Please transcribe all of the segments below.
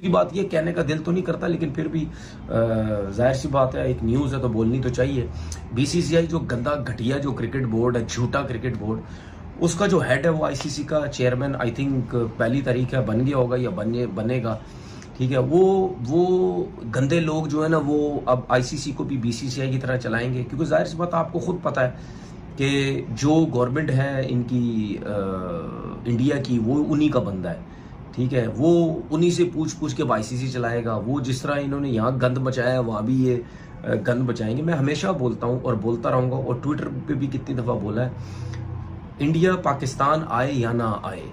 की बात ये कहने का दिल तो नहीं करता, लेकिन फिर भी जाहिर सी बात है, एक न्यूज़ है तो बोलनी तो चाहिए। बीसीसीआई जो गंदा घटिया जो क्रिकेट बोर्ड है, झूठा क्रिकेट बोर्ड, उसका जो हेड है वो आईसीसी का चेयरमैन आई थिंक पहली तारीख है बन गया होगा या बनेगा। ठीक है, वो गंदे लोग जो है ना, वो अब आईसीसी को भी बीसीसीआई की तरह चलाएंगे, क्योंकि जाहिर सी बात आपको खुद पता है कि जो गवर्नमेंट है इनकी इंडिया की, वो उन्हीं का बंदा है। ठीक है, वो उन्हीं से पूछ पूछ के आईसीसी चलाएगा। वो जिस तरह इन्होंने यहाँ गंद मचाया है वहाँ भी ये गंद मचाएंगे। मैं हमेशा बोलता हूँ और बोलता रहूँगा, और ट्विटर पे भी कितनी दफ़ा बोला है, इंडिया पाकिस्तान आए या ना आए,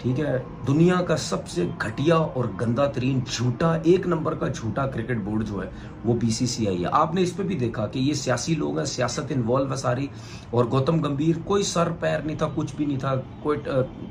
ठीक है, दुनिया का सबसे घटिया और गंदा तरीन झूठा, एक नंबर का झूठा क्रिकेट बोर्ड जो है वो बीसीसीआई है। आपने इस पे भी देखा कि ये सियासी लोग हैं, सियासत इन्वॉल्व है सारी, और गौतम गंभीर कोई सर पैर नहीं था, कुछ भी नहीं था। कोई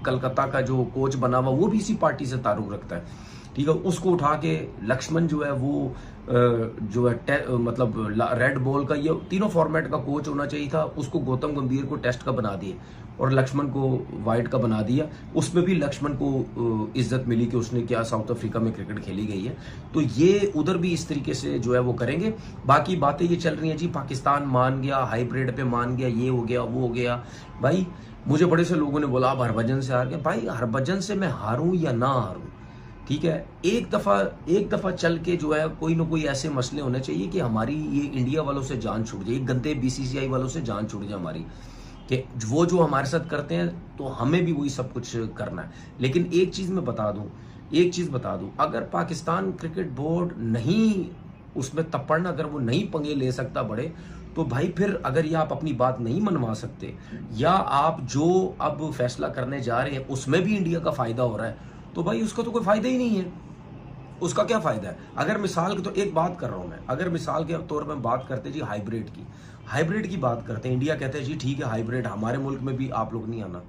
कलकत्ता का जो कोच बना हुआ वो भी इसी पार्टी से ताल्लुक रखता है। ठीक है, उसको उठा के लक्ष्मण जो है वो जो है मतलब रेड बॉल का, ये तीनों फॉर्मेट का कोच होना चाहिए था, उसको गौतम गंभीर को टेस्ट का बना दिए और लक्ष्मण को वाइट का बना दिया। उसमें भी लक्ष्मण को इज्जत मिली कि उसने क्या साउथ अफ्रीका में क्रिकेट खेली गई है। तो ये उधर भी इस तरीके से जो है वो करेंगे। बाकी बातें ये चल रही हैं जी, पाकिस्तान मान गया, हाइब्रिड पे मान गया, ये हो गया वो हो गया। भाई मुझे बड़े से लोगों ने बोला आप हरभजन से हार गए। भाई हरभजन से मैं हारूं या ना हारूं, ठीक है, एक दफा चल के जो है कोई ना कोई ऐसे मसले होने चाहिए कि हमारी ये इंडिया वालों से जान छूट जाए, गंदे बीसीसीआई वालों से जान छूट जाए हमारी, कि वो जो हमारे साथ करते हैं तो हमें भी वही सब कुछ करना है। लेकिन एक चीज बता दूं, अगर पाकिस्तान क्रिकेट बोर्ड नहीं उसमें तपड़ना, अगर वो नहीं पंगे ले सकता बड़े, तो भाई फिर अगर ये आप अपनी बात नहीं मनवा सकते, या आप जो अब फैसला करने जा रहे हैं उसमें भी इंडिया का फायदा हो रहा है, तो भाई उसका तो कोई फायदा ही नहीं है। उसका क्या फायदा है? अगर मिसाल की, तो एक बात कर रहा हूं मैं, अगर मिसाल के तौर पर बात करते जी हाइब्रिड की बात करते हैं, इंडिया कहते हैं जी ठीक है हाइब्रिड हमारे मुल्क में भी आप लोग नहीं आना,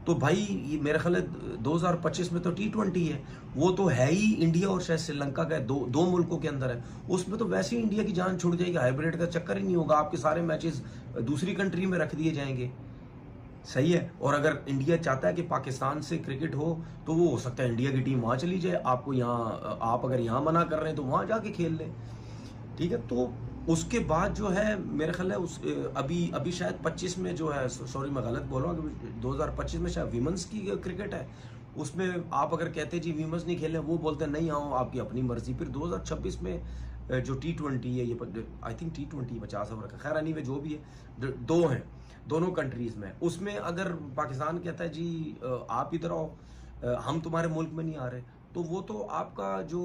तो भाई ये मेरा ख्याल है 2025 में तो T20 है, वो तो है ही इंडिया और शायद श्रीलंका का दो मुल्कों के अंदर है, उसमें तो वैसे ही इंडिया की जान छुड़ जाएगी, हाइब्रिड का चक्कर ही नहीं होगा, आपके सारे मैचेस दूसरी कंट्री में रख दिए जाएंगे। सही है। और अगर इंडिया चाहता है कि पाकिस्तान से क्रिकेट हो, तो वो हो सकता है इंडिया की टीम वहां चली जाए, आपको यहाँ, आप अगर यहाँ मना कर रहे हैं तो वहां जाके खेल लें। ठीक है, तो उसके बाद जो है मेरे ख्याल है उस अभी शायद 25 में जो है, सॉरी मैं गलत बोल रहा हूँ, 2025 में शायद वीमेंस की क्रिकेट है, उसमें आप अगर कहते जी वीमेंस नहीं खेलने, वो बोलते नहीं आओ आपकी अपनी मर्जी। फिर 2026 में जो T20 है, ये आई थिंक T20 50 ओवर का, खैर एनीवे जो भी है, दो हैं दोनों कंट्रीज में, उसमें अगर पाकिस्तान कहता है जी आप इधर आओ, हम तुम्हारे मुल्क में नहीं आ रहे, तो वो तो आपका जो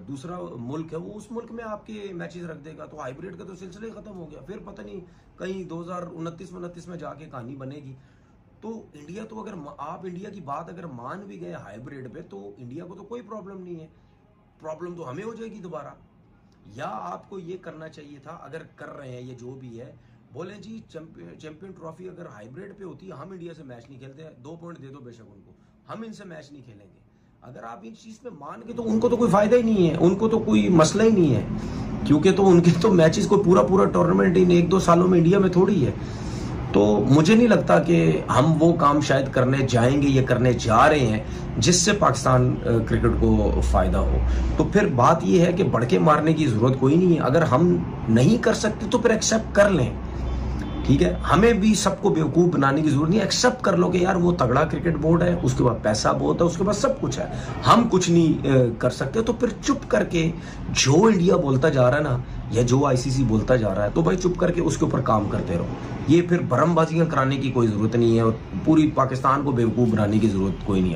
दूसरा मुल्क है वो उस मुल्क में आपके मैचेस रख देगा, तो हाइब्रिड का तो सिलसिला ही खत्म हो गया। फिर पता नहीं कहीं 2029 में जाके कहानी बनेगी। तो इंडिया तो अगर आप इंडिया की बात अगर मान भी गए हाइब्रिड पे, तो इंडिया को तो कोई प्रॉब्लम नहीं है, प्रॉब्लम तो हमें हो जाएगी दोबारा। या आपको ये करना चाहिए था, अगर कर रहे हैं ये जो भी है, बोले जी चैंपियन ट्रॉफी अगर हाइब्रिड पे होती, हम इंडिया से मैच नहीं खेलते, 2 पॉइंट दे दो बेशक उनको, हम इनसे मैच नहीं खेलेंगे। अगर आप इन चीज पे मान के, तो उनको तो कोई फायदा ही नहीं है, उनको तो कोई मसला ही नहीं है, क्योंकि तो उनके तो मैचेस को पूरा टूर्नामेंट इन 1-2 सालों में इंडिया में थोड़ी है। तो मुझे नहीं लगता कि हम वो काम शायद करने जाएंगे, ये करने जा रहे हैं जिससे पाकिस्तान क्रिकेट को फायदा हो। तो फिर बात ये है कि बढ़के मारने की जरूरत कोई नहीं है। अगर हम नहीं कर सकते तो फिर एक्सेप्ट कर लें, ठीक है, हमें भी सबको बेवकूफ बनाने की जरूरत नहीं है। एक्सेप्ट कर लो कि यार वो तगड़ा क्रिकेट बोर्ड है, उसके बाद पैसा बहुत है, उसके बाद सब कुछ है, हम कुछ नहीं कर सकते, तो फिर चुप करके जो इंडिया बोलता जा रहा है ना, या जो आईसीसी बोलता जा रहा है, तो भाई चुप करके उसके ऊपर काम करते रहो। ये फिर भरमबाजियां कराने की कोई जरूरत नहीं है, और पूरी पाकिस्तान को बेवकूफ बनाने की जरूरत कोई नहीं है।